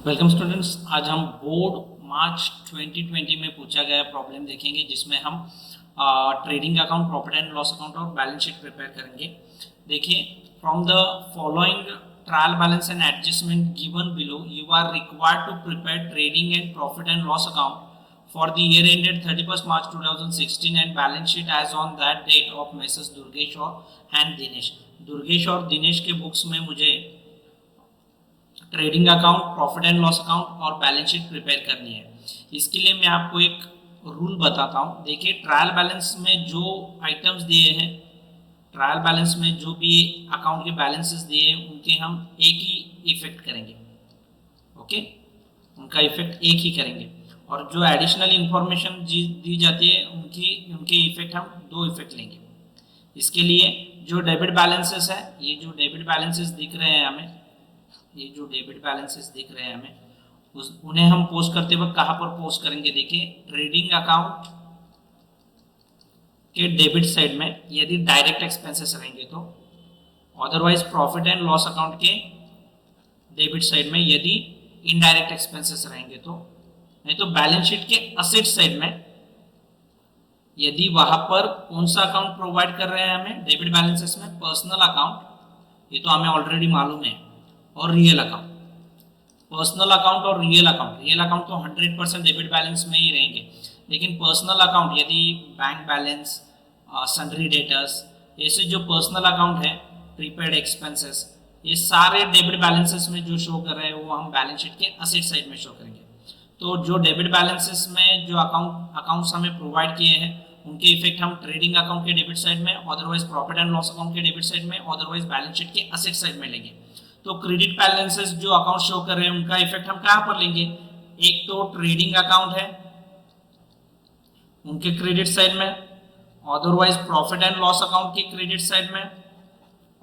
Welcome students. आज हम board मार्च 2020 में पूछा गया प्रॉब्लम देखेंगे जिसमें हम trading account, profit and loss account और बैलेंस शीट प्रिपेयर करेंगे। देखिए, from the following trial balance and adjustment given below you are required to prepare trading and profit and loss account for the year ended 31st March 2016 and balance sheet as on that date of Messrs Durgesh and Dinesh. Durgesh और दिनेश के books में मुझे trading account, profit and loss account और balance sheet prepare करनी है। इसके लिए मैं आपको एक रूल बताता हूँ। देखिए, ट्रायल बैलेंस में जो आइटम्स दिए हैं, ट्रायल बैलेंस में जो भी अकाउंट के बैलेंसेस दिए हैं उनके हम एक ही इफेक्ट करेंगे। ओके, उनका इफेक्ट एक ही करेंगे और जो एडिशनल इंफॉर्मेशन दी जाती है उनके इफेक्ट हम दो इफेक्ट लेंगे। इसके लिए जो डेबिट बैलेंसेस है, ये जो डेबिट बैलेंसेस दिख रहे हैं हमें, ये जो डेबिट बैलेंसेस दिख रहे हैं हमें, उन्हें हम पोस्ट करते वक्त कहाँ पर पोस्ट करेंगे? देखिए, ट्रेडिंग अकाउंट के डेबिट साइड में यदि डायरेक्ट एक्सपेंसेस रहेंगे तो, otherwise profit and loss account के डेबिट साइड में यदि इनडायरेक्ट एक्सपेंसेस रहेंगे तो, नहीं तो बैलेंस शीट के असेट साइड में यदि वहां पर कौन सा अकाउंट प्रोवाइड कर रहे हैं हमें डेबिट बैलेंसेस में, पर्सनल अकाउंट, ये तो हमें ऑलरेडी मालूम है, और रियल अकाउंट। पर्सनल अकाउंट और रियल अकाउंट तो 100% डेबिट बैलेंस में ही रहेंगे, लेकिन पर्सनल अकाउंट यदि बैंक बैलेंस, सन्ड्री डेटर्स, ऐसे जो पर्सनल अकाउंट है, प्रीपेड एक्सपेंसेस, ये सारे डेबिट बैलेंसेस में जो शो कर रहे हैं वो हम बैलेंस शीट के असेट साइड में शो करेंगे। तो जो डेबिट बैलेंसेस में जो अकाउंट्स हमें प्रोवाइड किए हैं उनके इफेक्ट हम ट्रेडिंग अकाउंट के डेबिट साइड में, otherwise profit and loss account के डेबिट साइड में, अदरवाइज बैलेंस शीट के असेट साइड में लेंगे। तो क्रेडिट बैलेंसेस जो अकाउंट शो कर रहे हैं उनका इफेक्ट हम कहां पर लेंगे? एक तो ट्रेडिंग अकाउंट है उनके क्रेडिट साइड में, otherwise profit and loss account के क्रेडिट साइड में,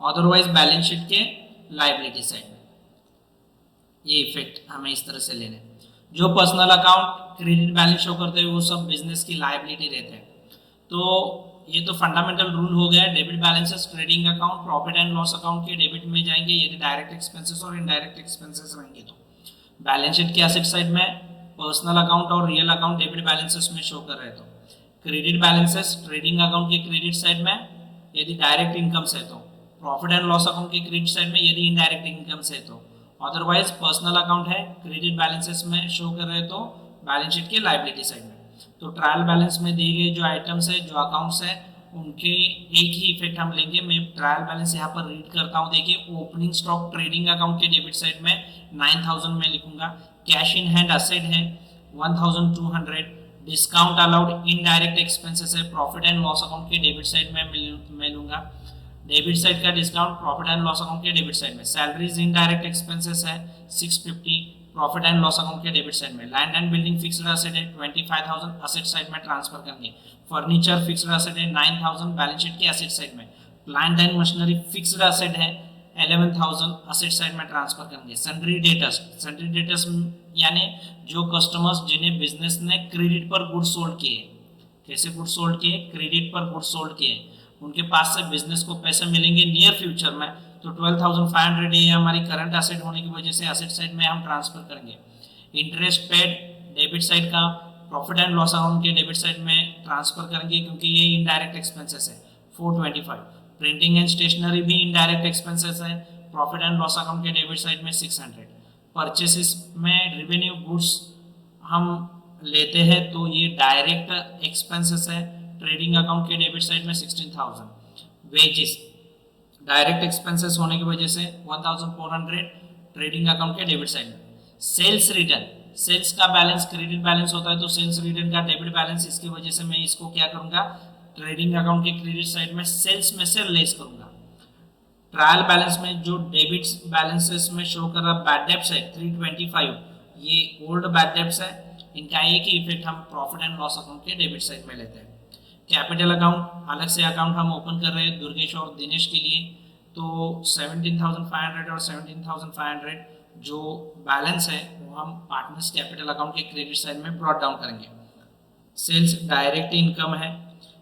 अदरवाइज बैलेंस शीट के लायबिलिटी साइड में। ये इफेक्ट हमें इस तरह से लेने हैं। जो personal account credit balance show करते हैं वो सब बिजनेस की लायबिलिटी रहते हैं। तो ये तो फंडामेंटल रूल हो गया। Debit balances trading account, profit and loss account के डेबिट में जाएंगे यदि डायरेक्ट एक्सपेंसेस और इनडायरेक्ट एक्सपेंसेस रहेंगे तो। बैलेंस शीट के एसेट साइड में पर्सनल अकाउंट और रियल अकाउंट डेबिट बैलेंसेस में शो कर रहे तो। क्रेडिट बैलेंसेस ट्रेडिंग अकाउंट के क्रेडिट साइड में यदि डायरेक्ट इनकम से तो, प्रॉफिट एंड लॉस अकाउंट के क्रेडिट साइड में यदि इनडायरेक्ट इनकम से तो, अदरवाइज पर्सनल अकाउंट है क्रेडिट बैलेंसेस में शो कर रहे तो बैलेंस शीट के लायबिलिटी साइड में। तो ट्रायल बैलेंस में दिए गए जो आइटम्स है, जो अकाउंट्स है, उनके एक ही इफेक्ट हम लेंगे। मैं ट्रायल बैलेंस यहाँ पर रीड करता हूँ। देखिए, ओपनिंग स्टॉक ट्रेडिंग अकाउंट के डेबिट साइड में 9000 में लिखूंगा, कैश इन हैंड असेट है 1200, डिस्काउंट अलाउड इनडायरेक्ट एक्सपेंसेस है प्रॉफिट एंड लॉस अकाउंट के डेबिट साइड में मैं लूंगा। डेबिट साइड का discount profit and loss account के डेबिट साइड में। सैलरीज इनडायरेक्ट एक्सपेंसेस है 650 प्रॉफिट एंड लॉस अकाउंट के डेबिट साइड में। Land and building fixed asset है 25000 असेट साइड में ट्रांसफर करेंगे। फर्नीचर फिक्स्ड एसेट है 9000 बैलेंस शीट के एसेट साइड में। Plant and machinery fixed asset है 11000 असेट साइड में ट्रांसफर करेंगे। सन्ड्री डेटर्स यानी जो कस्टमर्स जिन्हें बिजनेस ने क्रेडिट पर गुड्स सोल्ड किए, कैसे गुड्स सोल्ड किए? क्रेडिट पर गुड्स सोल्ड किए, उनके पास से बिजनेस को पैसे मिलेंगे नियर फ्यूचर में, तो 12500 ये हमारी करंट एसेट होने की वजह से एसेट साइड में हम ट्रांसफर करेंगे। इंटरेस्ट पेड डेबिट साइड का प्रॉफिट एंड लॉस अकाउंट के डेबिट साइड में ट्रांसफर करेंगे क्योंकि ये इनडायरेक्ट एक्सपेंसेस है 425। प्रिंटिंग एंड स्टेशनरी भी इनडायरेक्ट एक्सपेंसेस है, प्रॉफिट एंड लॉस अकाउंट के डेबिट साइड में 600। परचेसेस में रेवेन्यू गुड्स हम लेते हैं तो ये डायरेक्ट एक्सपेंसेस है, ट्रेडिंग अकाउंट के डेबिट साइड में 16000। वेजेस डायरेक्ट एक्सपेंसेस होने की वजह से 1400 ट्रेडिंग अकाउंट के डेबिट साइड में। सेल्स रिटर्न, सेल्स का बैलेंस क्रेडिट बैलेंस होता है तो सेल्स रिटर्न का डेबिट बैलेंस, इसकी वजह से मैं इसको क्या करूंगा? ट्रेडिंग अकाउंट के क्रेडिट साइड में सेल्स में से लेस करूंगा। ट्रायल बैलेंस में जो डेबिट बैलेंसेस में शो कर रहा बैड डेब्ट्स है 325, ये ओल्ड बैड डेब्ट्स है, इनका एक ही इफेक्ट हम प्रॉफिट एंड लॉस अकाउंट के डेबिट साइड में लेते हैं। कैपिटल अकाउंट, अलग से अकाउंट हम ओपन कर रहे हैं दुर्गेश और दिनेश के लिए, तो 17500 और 17500 जो बैलेंस है वो हम पार्टनर्स कैपिटल अकाउंट के क्रेडिट साइड में ब्रॉट डाउन करेंगे। सेल्स डायरेक्ट इनकम है,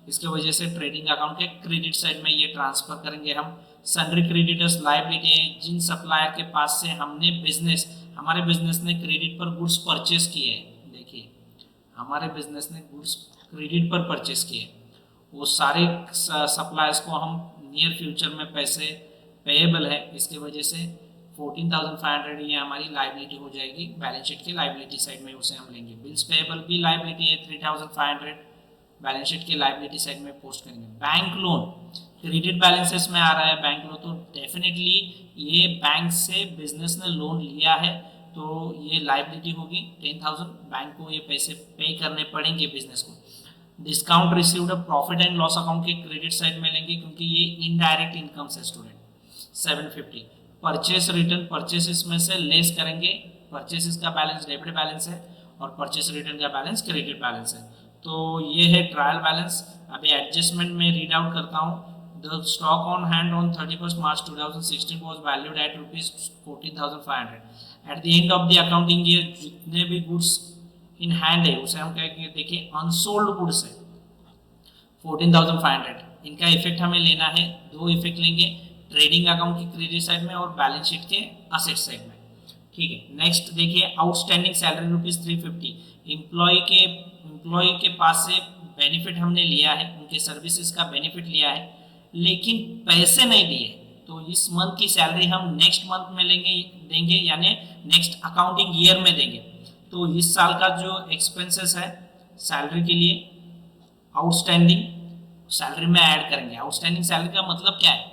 इसके वजह से ट्रेडिंग अकाउंट के क्रेडिट साइड में ये ट्रांसफर करेंगे हम। सन्ड्री क्रेडिटर्स लायबिलिटी है, जिन सप्लायर के पास से हमने बिजनेस हमारे बिजनेस ने क्रेडिट पर गुड्स परचेस किए हैं, देखिए हमारे बिजनेस ने गुड्स क्रेडिट पर परचेस किए, वो सारे सप्लायर्स को हम नियर फ्यूचर में पैसे पेएबल है, इसकी वजह से 14,500 ये हमारी लाइबिलिटी हो जाएगी, बैलेंस शीट की लाइबिलिटी साइड में उसे हम लेंगे। बिल्स पेएबल भी लाइबिलिटी है 3,500, बैलेंस शीट की लाइबिलिटी साइड में पोस्ट करेंगे। बैंक लोन क्रेडिट बैलेंसेस में आ रहा है बैंक लोन, तो डेफिनेटली ये बैंक से बिजनेस ने लोन लिया है तो ये लाइबिलिटी होगी 10,000, बैंक को ये पैसे पे करने पड़ेंगे बिजनेस को। Discount received profit and loss account के क्रेडिट साइड में लेंगे क्योंकि ये इनडायरेक्ट इनकम से स्टूडेंट 750। परचेस रिटर्न परचेसेस में से लेस करेंगे, परचेसेस का बैलेंस डेबिट बैलेंस है और परचेस रिटर्न का बैलेंस क्रेडिट बैलेंस है, तो ये है ट्रायल बैलेंस। अभी एडजस्टमेंट में रीड आउट करता हूँ। The stock on hand on 31st March 2016 was valued at ₹14,500। At the end of the accounting year जितने भी गुड्स इन हैंड है उसे हम कहेंगे, देखिए अनसोल्ड गुड्स है 14,500, इनका इफेक्ट हमें लेना है, दो इफेक्ट लेंगे, ट्रेडिंग अकाउंट की क्रेडिट साइड में और बैलेंस शीट के असेट साइड में। ठीक है, नेक्स्ट देखिए आउटस्टैंडिंग सैलरी ₹350, एम्प्लॉय के पास से बेनिफिट हमने लिया है, उनके सर्विसेज का बेनिफिट लिया है लेकिन पैसे नहीं दिए, तो इस मंथ की सैलरी हम नेक्स्ट मंथ में देंगे यानी नेक्स्ट अकाउंटिंग ईयर में देंगे। तो इस साल का जो एक्सपेंसेस है सैलरी के लिए आउटस्टैंडिंग सैलरी में ऐड करेंगे। आउटस्टैंडिंग सैलरी का मतलब क्या है,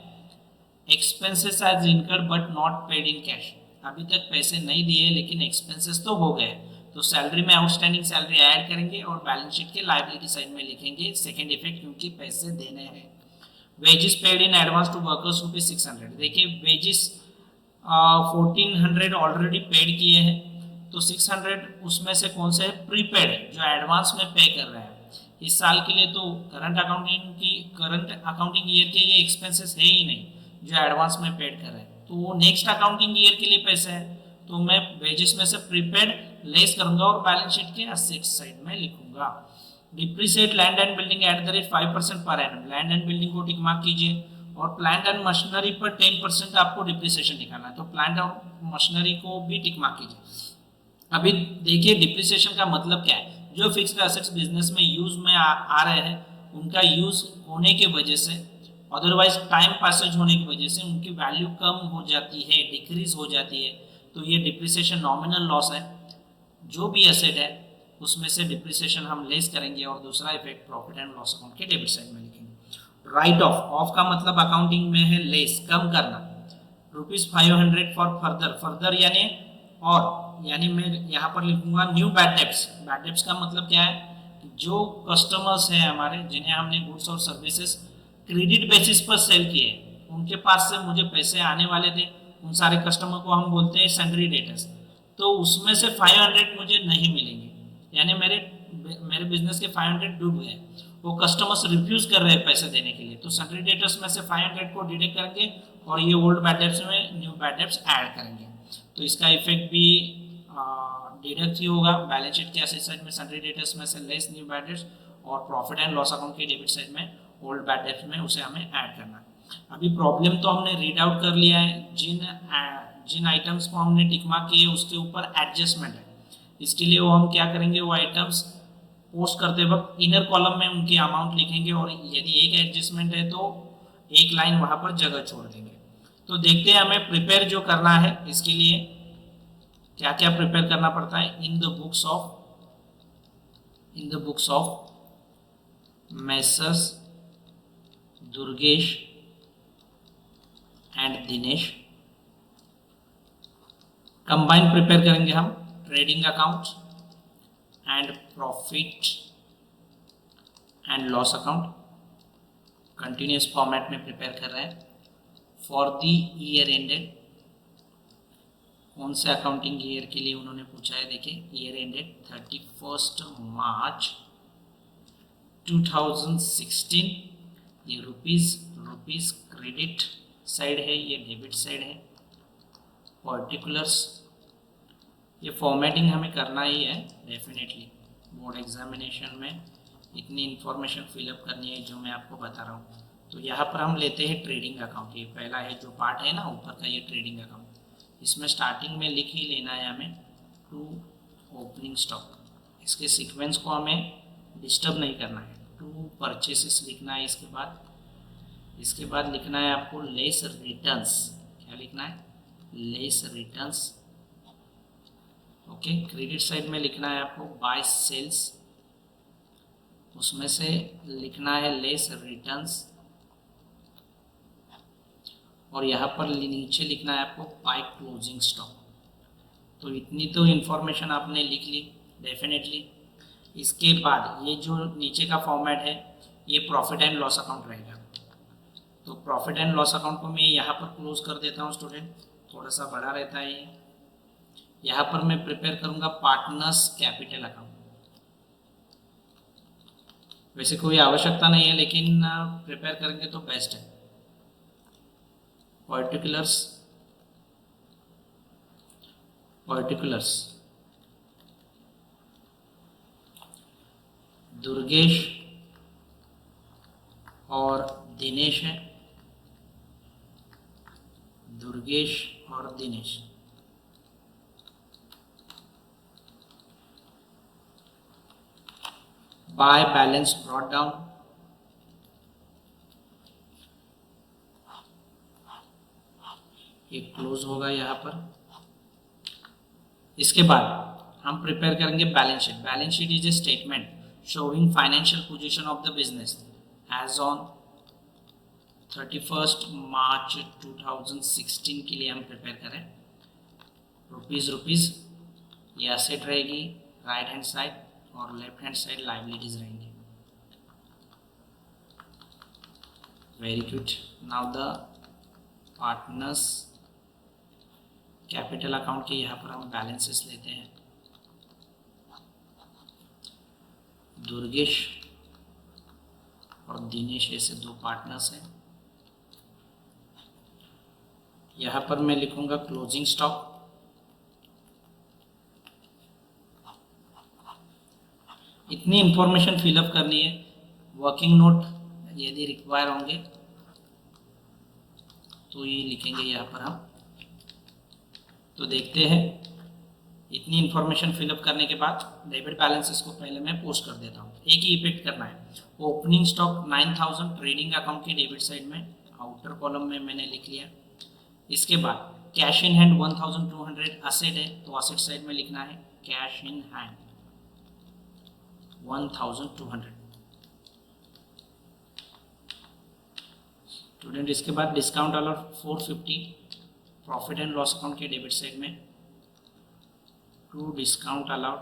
expenses as incurred but not paid in cash, अभी तक पैसे नहीं दिए लेकिन एक्सपेंसेस तो हो गए, तो सैलरी में आउटस्टैंडिंग सैलरी ऐड करेंगे और बैलेंस शीट के लायबिलिटी साइड में लिखेंगे सेकंड इफेक्ट क्योंकि पैसे देने हैं। Wages paid in advance to workers ₹600, देखिए वेजेस 1400 ऑलरेडी पेड किए हैं, तो 600 उसमें से कौन से प्रीपेड है जो एडवांस में पे कर रहे हैं इस साल के लिए, तो करंट अकाउंटिंग ईयर के ये एक्सपेंसेस है ही नहीं जो एडवांस में पेड कर रहे हैं, तो वो नेक्स्ट अकाउंटिंग ईयर के लिए पैसे हैं, तो मैं वेजेस में से प्रीपेड लेस करूंगा और बैलेंस शीट के असेट साइड में लिखूंगा। Depreciate land and building at the rate 5% per annum, land and building को टिक मार्क कीजिए और प्लांट एंड मशीनरी पर 10% आपको डिप्रिसिएशन निकालना है, तो प्लांट और मशीनरी को भी टिक मार्क कीजिए। अभी देखिए डिप्रिसिएशन का मतलब क्या है, जो फिक्स्ड एसेट्स बिजनेस में यूज में आ रहे हैं उनका यूज होने की वजह से अदरवाइज टाइम पासेज होने की वजह से उनकी वैल्यू कम हो जाती है, डिक्रीज हो जाती है, तो ये डिप्रिसिएशन नॉमिनल लॉस है। जो भी एसेट है उसमें से डिप्रिसिएशन हम लेस करेंगे और दूसरा effect profit and loss account के डेबिट साइड में लिखेंगे। राइट ऑफ का मतलब अकाउंटिंग में है लेस, कम करना, ₹500 फॉर फर्दर यानी और, यानी मैं यहाँ पर लिखूंगा new bad debts. Bad debts का मतलब क्या है, जो कस्टमर्स हैं हमारे जिन्हें हमने गुड्स और सर्विसेज क्रेडिट बेसिस पर सेल किए, उनके पास से मुझे पैसे आने वाले थे, उन सारे कस्टमर को हम बोलते हैं सन्ड्री डेटर्स, तो उसमें से 500 मुझे नहीं मिलेंगे, यानी मेरे बिजनेस के 500 डूब गए, वो कस्टमर्स रिफ्यूज कर रहे हैं पैसे देने के लिए, तो सन्ड्री डेटर्स में से 500 को डिडक्ट करेंगे और ये ओल्ड बैड डेब्ट्स में न्यू बैड डेब्ट्स ऐड करेंगे, तो इसका इफेक्ट भी डिडक्ट ही होगा। बैलेंस शीट के एसेट साइड में सन्ड्री डेटर्स में से लेस न्यू बैड डेब्ट्स और प्रॉफिट एंड लॉस अकाउंट के डेबिट साइड में ओल्ड बैड डेब्ट्स में उसे हमें ऐड करना है। अभी प्रॉब्लम तो हमने रीड आउट कर लिया है, जिन आइटम्स को हमने टिक मार्क किए उसके ऊपर एडजस्टमेंट है, इसके लिए वो हम क्या करेंगे, वो आइटम्स पोस्ट करते वक्त इनर कॉलम में उनकी अमाउंट लिखेंगे और यदि एक एडजस्टमेंट है तो एक लाइन वहां पर जगह छोड़ देंगे। तो देखते हैं हमें प्रिपेयर जो करना है इसके लिए क्या क्या प्रिपेयर करना पड़ता है। In the books of Messrs Durgesh and Dinesh combine prepare करेंगे हम trading account and profit and loss account, continuous format में प्रिपेयर कर रहे हैं। फॉर द ईयर एंडेड, कौन से अकाउंटिंग ईयर के लिए उन्होंने पूछा है, देखिए ईयर एंडेड 31st March 2016, ये रुपीस क्रेडिट साइड है, ये डेबिट साइड है। पर्टिकुलर्स, ये फॉर्मेटिंग हमें करना ही है डेफिनेटली, बोर्ड एग्जामिनेशन में इतनी इन्फॉर्मेशन फिलअप करनी है जो मैं आपको बता रहा हूँ। तो यहाँ पर हम लेते हैं ट्रेडिंग अकाउंट, ये पहला है जो पार्ट है ना ऊपर का, ये ट्रेडिंग अकाउंट। इसमें स्टार्टिंग में लिख ही लेना है हमें टू ओपनिंग स्टॉक। इसके सीक्वेंस को हमें डिस्टर्ब नहीं करना है। टू परचेसेस लिखना है, इसके बाद लिखना है आपको लेस रिटर्न्स। क्या लिखना है? Less returns. Okay, credit side में लिखना है आपको बाय सेल्स, उसमें से लिखना है लेस रिटर्न्स, और यहाँ पर नीचे लिखना है आपको बाय क्लोजिंग स्टॉक। तो इतनी तो इन्फॉर्मेशन आपने लिख ली डेफिनेटली। इसके बाद ये जो नीचे का फॉर्मेट है ये प्रॉफिट एंड लॉस अकाउंट रहेगा। तो प्रॉफिट एंड लॉस अकाउंट को मैं यहाँ पर क्लोज कर देता हूँ स्टूडेंट, थोड़ा सा बड़ा रहता है ये। यहाँ पर मैं प्रिपेयर करूँगा पार्टनर्स कैपिटल अकाउंट। वैसे कोई आवश्यकता नहीं है लेकिन प्रिपेयर करेंगे तो बेस्ट है। पर्टिकुलर्स दुर्गेश और दिनेश है, दुर्गेश और Dinesh. By balance brought down, ये क्लोज होगा यहाँ पर। इसके बाद हम प्रिपेयर करेंगे balance sheet. Balance sheet is a statement showing financial position of the business as on 31 March 2016 के लिए हम प्रिपेयर करें। रुपीज ये एसेट रहेगी राइट हैंड साइड, और लेफ्ट हैंड साइड लाइबिलिटीज रहेंगी। Very good. Now the partners capital account के यहाँ पर हम बैलेंसेस लेते हैं। दुर्गेश और दिनेश ऐसे दो पार्टनर्स हैं। यहाँ पर मैं लिखूंगा क्लोजिंग स्टॉक। इतनी इंफॉर्मेशन फिलअप करनी है। वर्किंग नोट यदि रिक्वायर होंगे तो ये लिखेंगे यहाँ पर हम। तो देखते हैं, इतनी इंफॉर्मेशन फिलअप करने के बाद डेबिट बैलेंसेस को पहले मैं पोस्ट कर देता हूँ। एक ही इफेक्ट करना है। ओपनिंग स्टॉक 9000 ट्रेडिंग अकाउंट के डेबिट साइड में आउटर कॉलम में मैंने लिख लिया। इसके बाद कैश इन हैंड 1200 असेट है, तो असेट साइड में लिखना है कैश इन हैंड 1200 स्टूडेंट। इसके बाद discount allowed 450 profit and loss account के डेबिट साइड में to discount allowed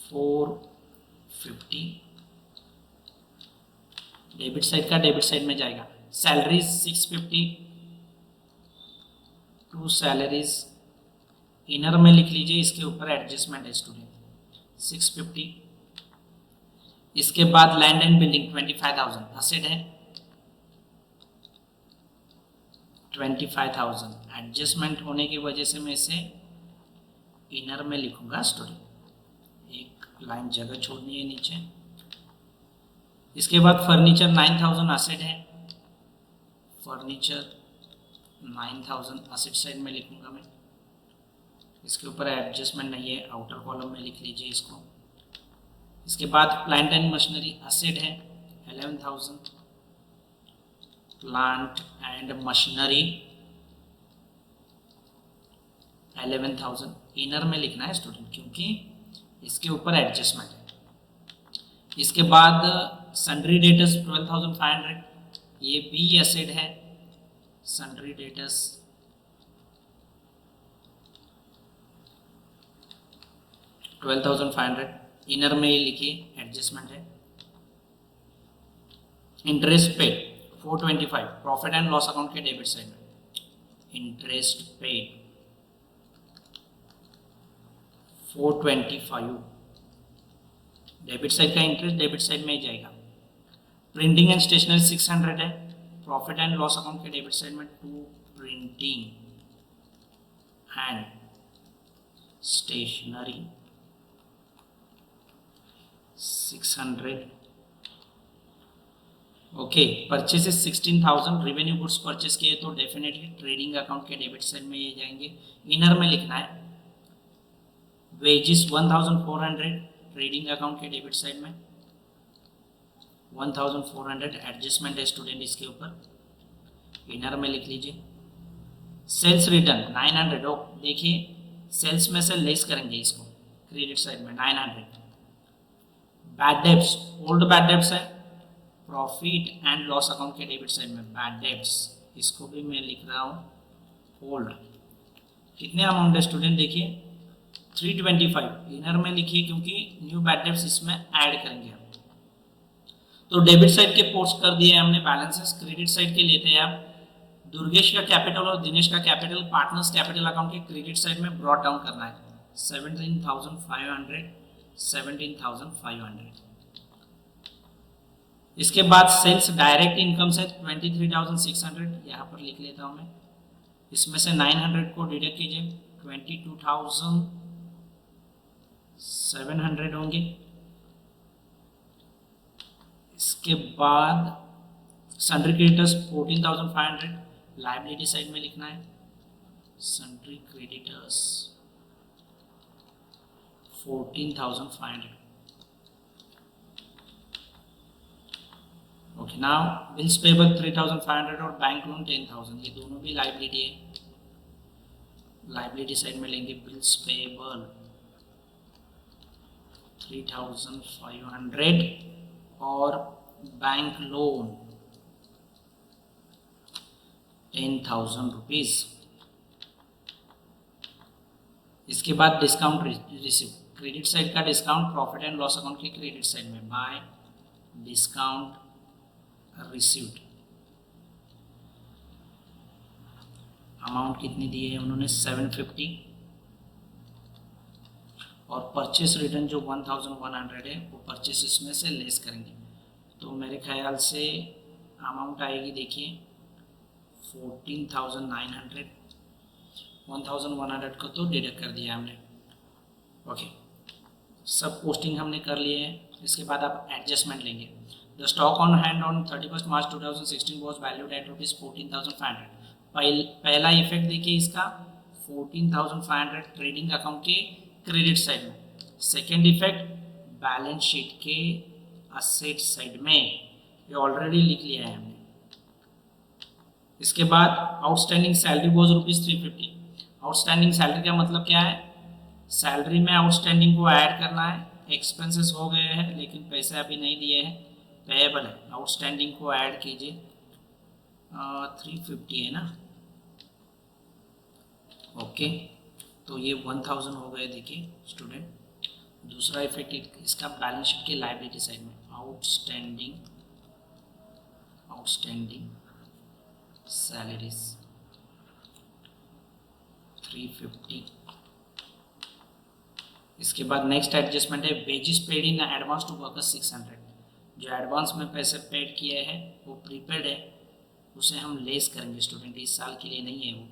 450 debit side का डेबिट साइड में जाएगा। सैलरीज 650 टू सैलरीज इनर में लिख लीजिए, इसके ऊपर एडजस्टमेंट है स्टूडेंट 650। इसके बाद लैंड एंड बिल्डिंग 25,000 असेट है 25,000। एडजस्टमेंट होने की वजह से मैं इसे इनर में लिखूंगा स्टूडेंट, एक लाइन जगह छोड़नी है नीचे। इसके बाद फर्नीचर 9,000 असेट है, फर्नीचर 9,000 असेट साइड में लिखूंगा मैं। इसके ऊपर एडजस्टमेंट नहीं है, आउटर कॉलम में लिख लीजिए इसको। इसके बाद प्लांट एंड मशीनरी असेट है 11,000, प्लांट एंड मशीनरी 11,000 इनर में लिखना है स्टूडेंट, क्योंकि इसके ऊपर एडजस्टमेंट है। इसके बाद सन्ड्री डेटर्स 12,500, ये भी एसेट है। सन्ड्री डेटर्स 12,500 इनर में ही लिखिए, एडजस्टमेंट है। इंटरेस्ट पे 425 प्रॉफिट एंड लॉस अकाउंट के डेबिट साइड में इंटरेस्ट पेड 425 डेबिट साइड का इंटरेस्ट डेबिट साइड में ही जाएगा। प्रिंटिंग एंड स्टेशनरी 600 है, प्रॉफिट एंड लॉस अकाउंट के डेबिट साइड में to printing and stationery 600 okay, purchase 16,000, revenue goods purchase किए तो डेफिनेटली ट्रेडिंग अकाउंट के डेबिट साइड में ये जाएंगे। इनर में लिखना है वेजेस 1,400, ट्रेडिंग अकाउंट के डेबिट साइड में 1,400 एडजस्टमेंट है स्टूडेंट इसके ऊपर, इनर में लिख लीजिए। सेल्स रिटर्न 900, देखिए सेल्स में से लेस करेंगे इसको क्रेडिट साइड में 900। Bad debts, old bad debts है, प्रॉफिट एंड लॉस अकाउंट के डेबिट साइड में बैड डेब्ट्स, इसको भी मैं लिख रहा हूँ ओल्ड। कितने अमाउंट है स्टूडेंट, देखिए 325, इनर में लिखिए क्योंकि न्यू बैड डेब्ट्स इसमें ऐड करेंगे हम। तो डेबिट साइड के पोस्ट कर दिए हमने बैलेंसेस। क्रेडिट साइड के लेते हैं आप दुर्गेश का कैपिटल और दिनेश का कैपिटल पार्टनर्स कैपिटल अकाउंट के क्रेडिट साइड में ब्रॉट डाउन करना है 17,500, 17,500। इसके बाद सेल्स डायरेक्ट इनकम से 23,600, यहाँ पर लिख लेता हूँ मैं। इसमें से 900 को डिडक्ट कीजिए, 22,700 होंगे। इसके बाद सन्ड्री क्रेडिटर्स 14,500, लायबिलिटी साइड में लिखना है sundry creditors 14,500। Okay, now bills payable 3,500 और बैंक लोन 10,000, ये दोनों भी लायबिलिटी है। लायबिलिटी साइड में लेंगे बिल्स पेबल 3,500 और बैंक लोन 10,000 रुपीज। इसके बाद डिस्काउंट रिसीव, क्रेडिट साइड का discount profit and loss account के क्रेडिट साइड में बाय डिस्काउंट रिसीव्ड। अमाउंट कितनी दी है उन्होंने 750 और परचेस रिटर्न जो 1,100 है वो परचेस इसमें से लेस करेंगे। तो मेरे ख्याल से अमाउंट आएगी देखिए 14,900, 1,100 को तो डिडक्ट कर दिया हमने। ओके, सब पोस्टिंग हमने कर लिए हैं। इसके बाद आप एडजस्टमेंट लेंगे। The stock on hand on 31 March 2016 was valued at ₹14,500। पहला इफेक्ट देखिए इसका 14,500 ट्रेडिंग अकाउंट के क्रेडिट साइड में। सेकेंड इफेक्ट बैलेंस शीट के असेट साइड में, ये ऑलरेडी लिख लिया है हमने। इसके बाद outstanding salary was ₹350। Outstanding salary का मतलब क्या है, सैलरी में आउटस्टैंडिंग को ऐड करना है। एक्सपेंसेस हो गए हैं लेकिन पैसे अभी नहीं दिए हैं, पेएबल है, आउटस्टैंडिंग को ऐड कीजिए। 350 है ना, ओके, तो ये 1,000 हो गए देखिए स्टूडेंट। दूसरा इफेक्ट इसका बैलेंस शीट के लायबिलिटी साइड में आउटस्टैंडिंग सैलरीज 350। इसके बाद नेक्स्ट एडजस्टमेंट है wages paid in advance to workers 600। जो एडवांस में पैसे पेड किए हैं वो प्रीपेड है, उसे हम लेस करेंगे स्टूडेंट। इस साल के लिए नहीं है वो,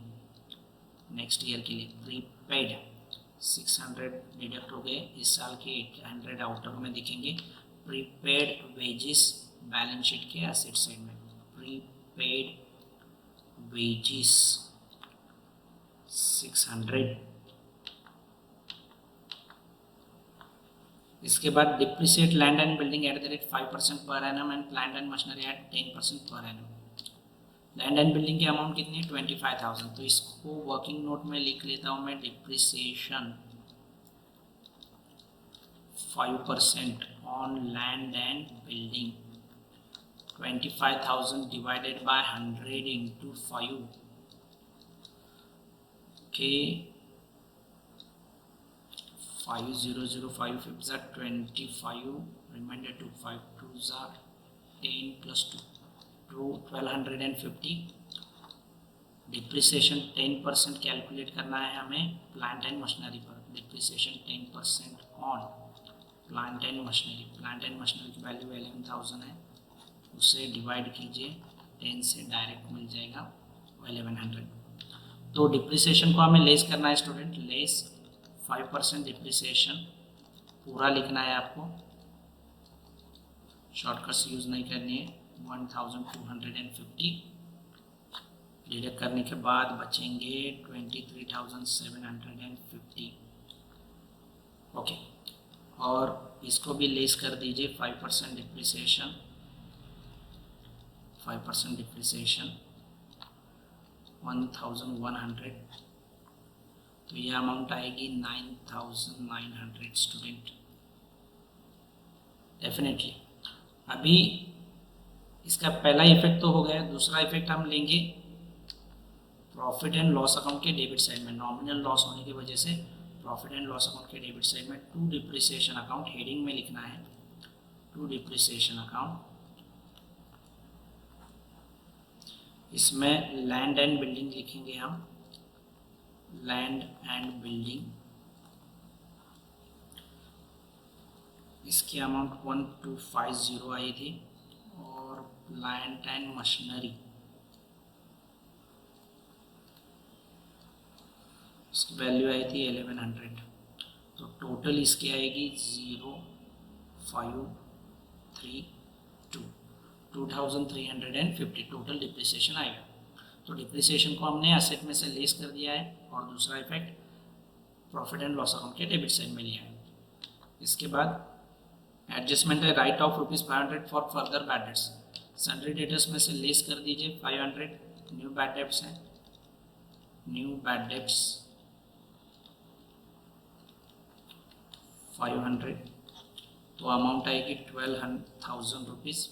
नेक्स्ट ईयर के लिए। प्रीपेड 600 डिडक्ट हो गए, इस साल के 800 आउटर में दिखेंगे। प्रीपेड वेजेस बैलेंस शीट के एसेट साइड में प्रीपेड वेजेस 600। इसके बाद depreciate land and building at the rate 5% per annum and plant and machinery at 10% per annum. Land and building की अमाउंट कितनी है 25,000, तो इसको वर्किंग नोट में लिख लेता हूँ मैं। Depreciation 5% on land and building 25,000 divided by 100 into 5, okay, 5005 5s are 25, remainder to 5 2s are 10 plus 2 1250। Depreciation 10% calculate करना है हमें प्लांट एंड मशीनरी पर। Depreciation 10% on plant and machinery. Plant and machinery की वैल्यू 11,000 है, उसे डिवाइड कीजिए 10 से, direct मिल जाएगा 1100। तो डिप्रिसिएशन को हमें लेस करना है स्टूडेंट, लेस 5% डिप्रिसिएशन पूरा लिखना है आपको, शॉर्टकट्स यूज नहीं करनी है। 1250 डिडक्ट करने के बाद बचेंगे 23,750। ओके, और इसको भी लेस कर दीजिए 5% डिप्रिसिएशन, 5% डिप्रिसिएशन 1100, तो ये अमाउंट आएगी 9,900 स्टूडेंट। डेफिनेटली अभी इसका पहला इफेक्ट तो हो गया, दूसरा इफेक्ट हम लेंगे प्रॉफिट एंड लॉस अकाउंट के डेबिट साइड में। नॉमिनल लॉस होने की वजह से प्रॉफिट एंड लॉस अकाउंट के डेबिट साइड में टू डिप्रिसिएशन अकाउंट हेडिंग में लिखना है, टू डिप्रिसिएशन अकाउंट। इसमें लैंड एंड बिल्डिंग लिखेंगे हम, लैंड एंड बिल्डिंग। इसकी अमाउंट 1250 आई थी, और प्लांट एंड मशीनरी इसकी वैल्यू आई थी 1100। तो टोटल इसकी आएगी 0532, 2350 टोटल डिप्रिसिएशन आएगा। तो डिप्रिसिएशन को हमने एसेट में से लेस कर दिया है, और दूसरा effect profit and loss account के डेबिट साइड में लिया है। इसके बाद एडजस्टमेंट है right of ₹500 for further bad debts. Sundry debtors में से लेस कर दीजिए 500, न्यू बैड डेट्स है, न्यू बैड डेट्स 500, तो अमाउंट आएगी 12,000 रुपीज़।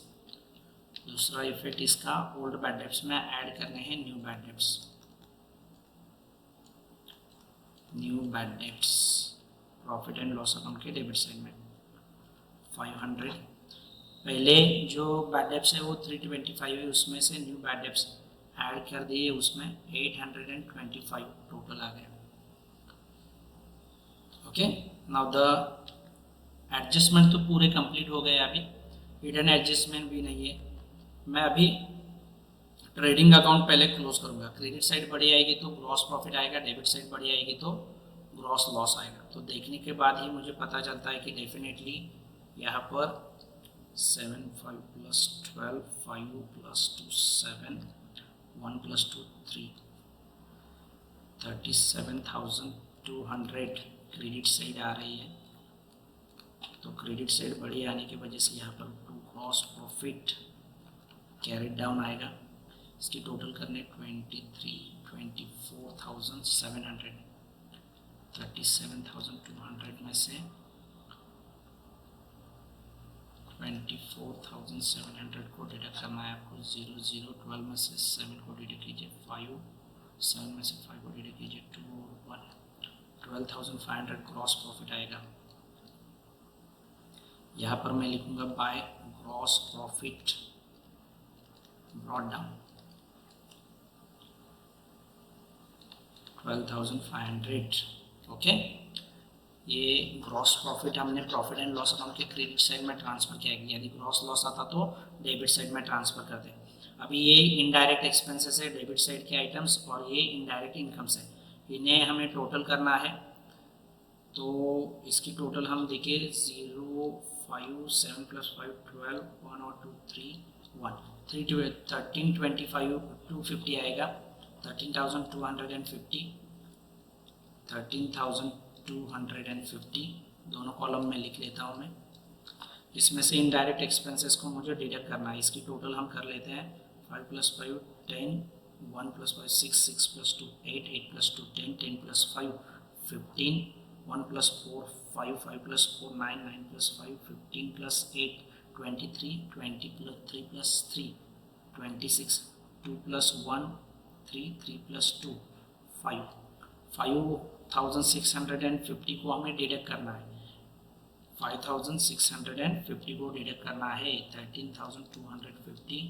दूसरा इफेक्ट इसका ओल्ड बैड डेट्स में ऐड करने हैं new bad debts, new bad debts profit and loss account के डेबिट साइड में 500। पहले जो बैड डेट्स है वो 325 है, उसमें से न्यू बैड डेट्स ऐड कर दिए, उसमें 825 टोटल आ गया। ओके, नाउ द एडजस्टमेंट तो पूरे कंप्लीट हो गए। अभी हिडन एडजस्टमेंट भी नहीं है। मैं अभी ट्रेडिंग अकाउंट पहले क्लोज करूंगा। क्रेडिट साइड बढ़ी आएगी तो ग्रॉस प्रॉफिट आएगा, डेबिट साइड बढ़ी आएगी तो ग्रॉस लॉस आएगा। तो देखने के बाद ही मुझे पता चलता है कि डेफिनेटली यहाँ पर 7 5 + 12 5 + 2 7 1 + 2 3 37,200 क्रेडिट साइड आ रही है। तो क्रेडिट साइड बढ़ी आने की वजह से यहाँ पर ग्रॉस प्रॉफिट कैरेट डाउन आएगा। इसकी टोटल करने 24,700, 37,200 में से 24,700 को डिडक्ट करना है आपको। 0 0 12 में से 7 को डिडक्ट कीजिए, 5 7 में से 5 को डिडक्ट कीजिए, 2 1 12,500 ग्रॉस प्रॉफिट आएगा। यहाँ पर मैं लिखूंगा by gross profit brought down 12,500। Okay, ये ग्रॉस प्रॉफिट हमने प्रॉफिट एंड लॉस अकाउंट के क्रेडिट साइड में ट्रांसफर किया गया। यदि ग्रॉस लॉस आता तो डेबिट साइड में ट्रांसफर कर दें। अभी ये इनडायरेक्ट एक्सपेंसेस है डेबिट साइड के आइटम्स, और ये इनडायरेक्ट इनकम्स है, इन्हें हमें टोटल करना है। तो इसकी टोटल हम देखिए 0 5 7 + 5 12 1 और 2 3 1 1325 250 आएगा। 13,250 13,250 दोनों कॉलम में लिख लेता हूँ मैं। इसमें से इनडायरेक्ट एक्सपेंसेस को मुझे डिडक्ट करना है। इसकी टोटल हम कर लेते हैं 5 + 5 10 1 + 5 6 6 + 2 8 8 + 2 10 10 + 5 15 1 + 4 5 5 + 4 9 9 + 5 15 + 8 23 20 + 3 + 3 26 2 + 1 3 3 + 2 5 5,650 को हमें डिडक्ट करना है। 5,650 को डिडक्ट करना है। 13,250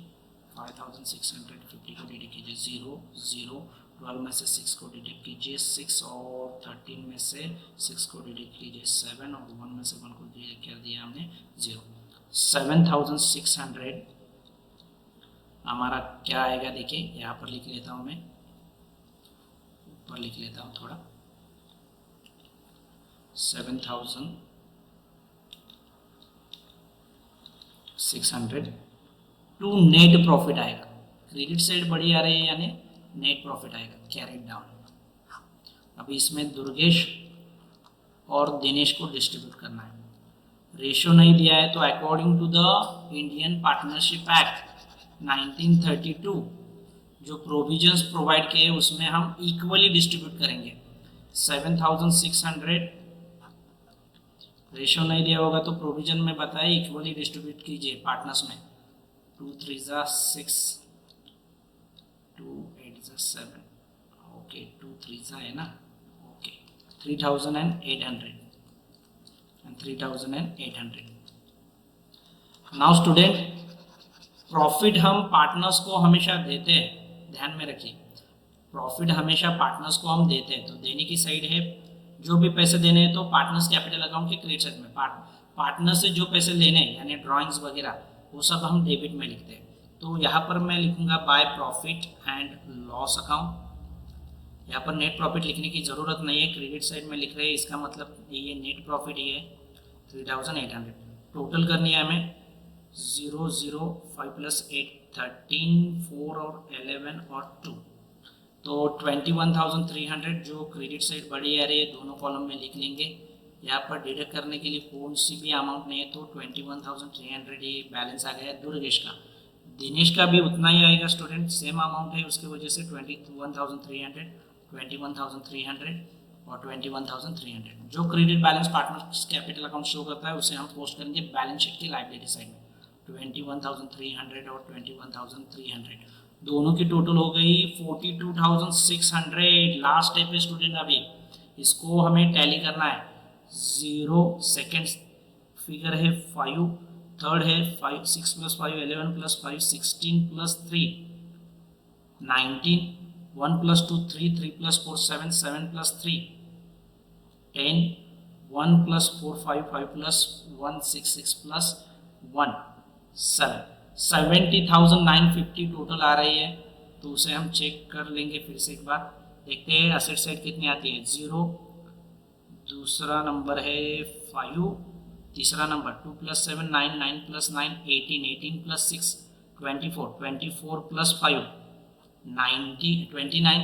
5,650 को डिडक्ट कीजिए 0 0 12 में से 6 को डिडक्ट कीजिए 6 और 13 में से 6 को डिडक्ट कीजिए 7 और 1 में से 1 को डिडक्ट कर दिया हमने 0। 7,600 हमारा क्या आएगा देखिए, यहाँ पर लिख लेता हूँ मैं, ऊपर लिख लेता हूँ थोड़ा। 7,600 टू नेट प्रॉफिट आएगा। क्रेडिट साइड बड़ी आ रही है यानी नेट प्रॉफिट आएगा, कैरिड डाउन। अभी इसमें दुर्गेश और दिनेश को डिस्ट्रीब्यूट करना है। रेशियो नहीं दिया है तो according to the Indian partnership act 1932 जो प्रोविजंस प्रोवाइड किए उसमें हम इक्वली डिस्ट्रीब्यूट करेंगे। 7,600 रेशियो नहीं दिया होगा तो प्रोविजन में बताए इक्वली डिस्ट्रीब्यूट कीजिए पार्टनर्स में। 2 3 6, 2 8 7, ओके 2 3 है ना, okay 3,800 and 3,800। Now student, profit हम पार्टनर्स को हमेशा देते हैं, ध्यान में रखिए प्रॉफिट हमेशा पार्टनर्स को हम देते हैं। तो देने की साइड है, जो भी पैसे देने हैं तो पार्टनर्स कैपिटल अकाउंट के क्रेडिट साइड में, पार्टनर से जो पैसे लेने हैं यानी ड्रॉइंग्स वगैरह वो सब हम डेबिट में लिखते हैं। तो यहाँ पर मैं लिखूंगा by profit and loss account. यहाँ पर नेट प्रॉफिट लिखने की ज़रूरत नहीं है, क्रेडिट साइड में लिख रहे हैं, इसका मतलब ये नेट प्रॉफिट ये 3,800। टोटल करनी है हमें 0 0 5 + 8 13 4 और 11 और 2, तो 21,300 जो क्रेडिट साइड बड़ी आ रही है दोनों कॉलम में लिख लेंगे। यहाँ पर डिडक्ट करने के लिए कौन सी भी अमाउंट नहीं है तो 21,300 ये बैलेंस आ गया दुर्गेश का। दिनेश का भी उतना ही आएगा स्टूडेंट, सेम अमाउंट है, उसकी वजह से 21,300 21,300 और 21,300। जो credit balance partners capital account show करता है उसे हम पोस्ट करेंगे बैलेंस शीट की लायबिलिटी साइड में। 21,300 और 21,300 दोनों की टोटल हो गई 42,600। लास्ट स्टेप है स्टूडेंट, अभी इसको हमें टैली करना है। 0 सेकेंड फिगर है 5, थर्ड है 5 6 + 5 11 + 5 16 + 3 19 1 + 2 3 3 + 4 7 7 + 3 10 1 + 4 5 5 + 1 6 6 + 1 7 70,950 टोटल आ रही है। तो उसे हम चेक कर लेंगे फिर से एक बार, देखते हैं एसेट साइड कितनी आती है। 0, दूसरा नंबर है 5, तीसरा नंबर 2 + 7 9 9 + 9 18 18 + 6 24 24 + 5 90 29,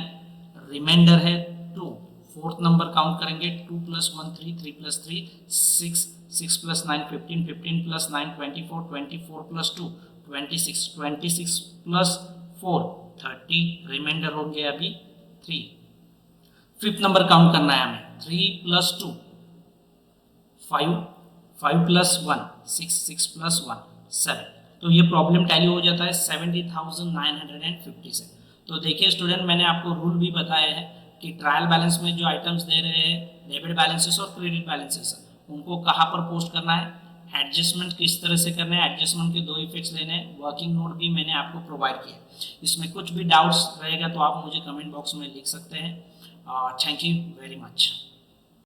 रिमाइंडर है 2। फोर्थ नंबर काउंट करेंगे 2 + 1 3 3 + 3 6 6 + 9 15 15 + 9 24 24 + 2 26 26 + 4 30, रिमाइंडर होंगे अभी 3। फिफ्थ नंबर काउंट करना है हमें 3 + 2 5 5 + 1 6 6 + 1 7। तो ये प्रॉब्लम टैली हो जाता है 70,950 से। तो देखिए स्टूडेंट, मैंने आपको रूल भी बताया है कि ट्रायल बैलेंस में जो आइटम्स दे रहे हैं डेबिट बैलेंसेस और क्रेडिट बैलेंसेस उनको कहाँ पर पोस्ट करना है, एडजस्टमेंट किस तरह से करना है, एडजस्टमेंट के 2 इफेक्ट्स लेने हैं, वर्किंग नोट भी मैंने आपको प्रोवाइड किया। इसमें कुछ भी डाउट्स रहेगा तो आप मुझे कमेंट बॉक्स में लिख सकते हैं। Thank you very much.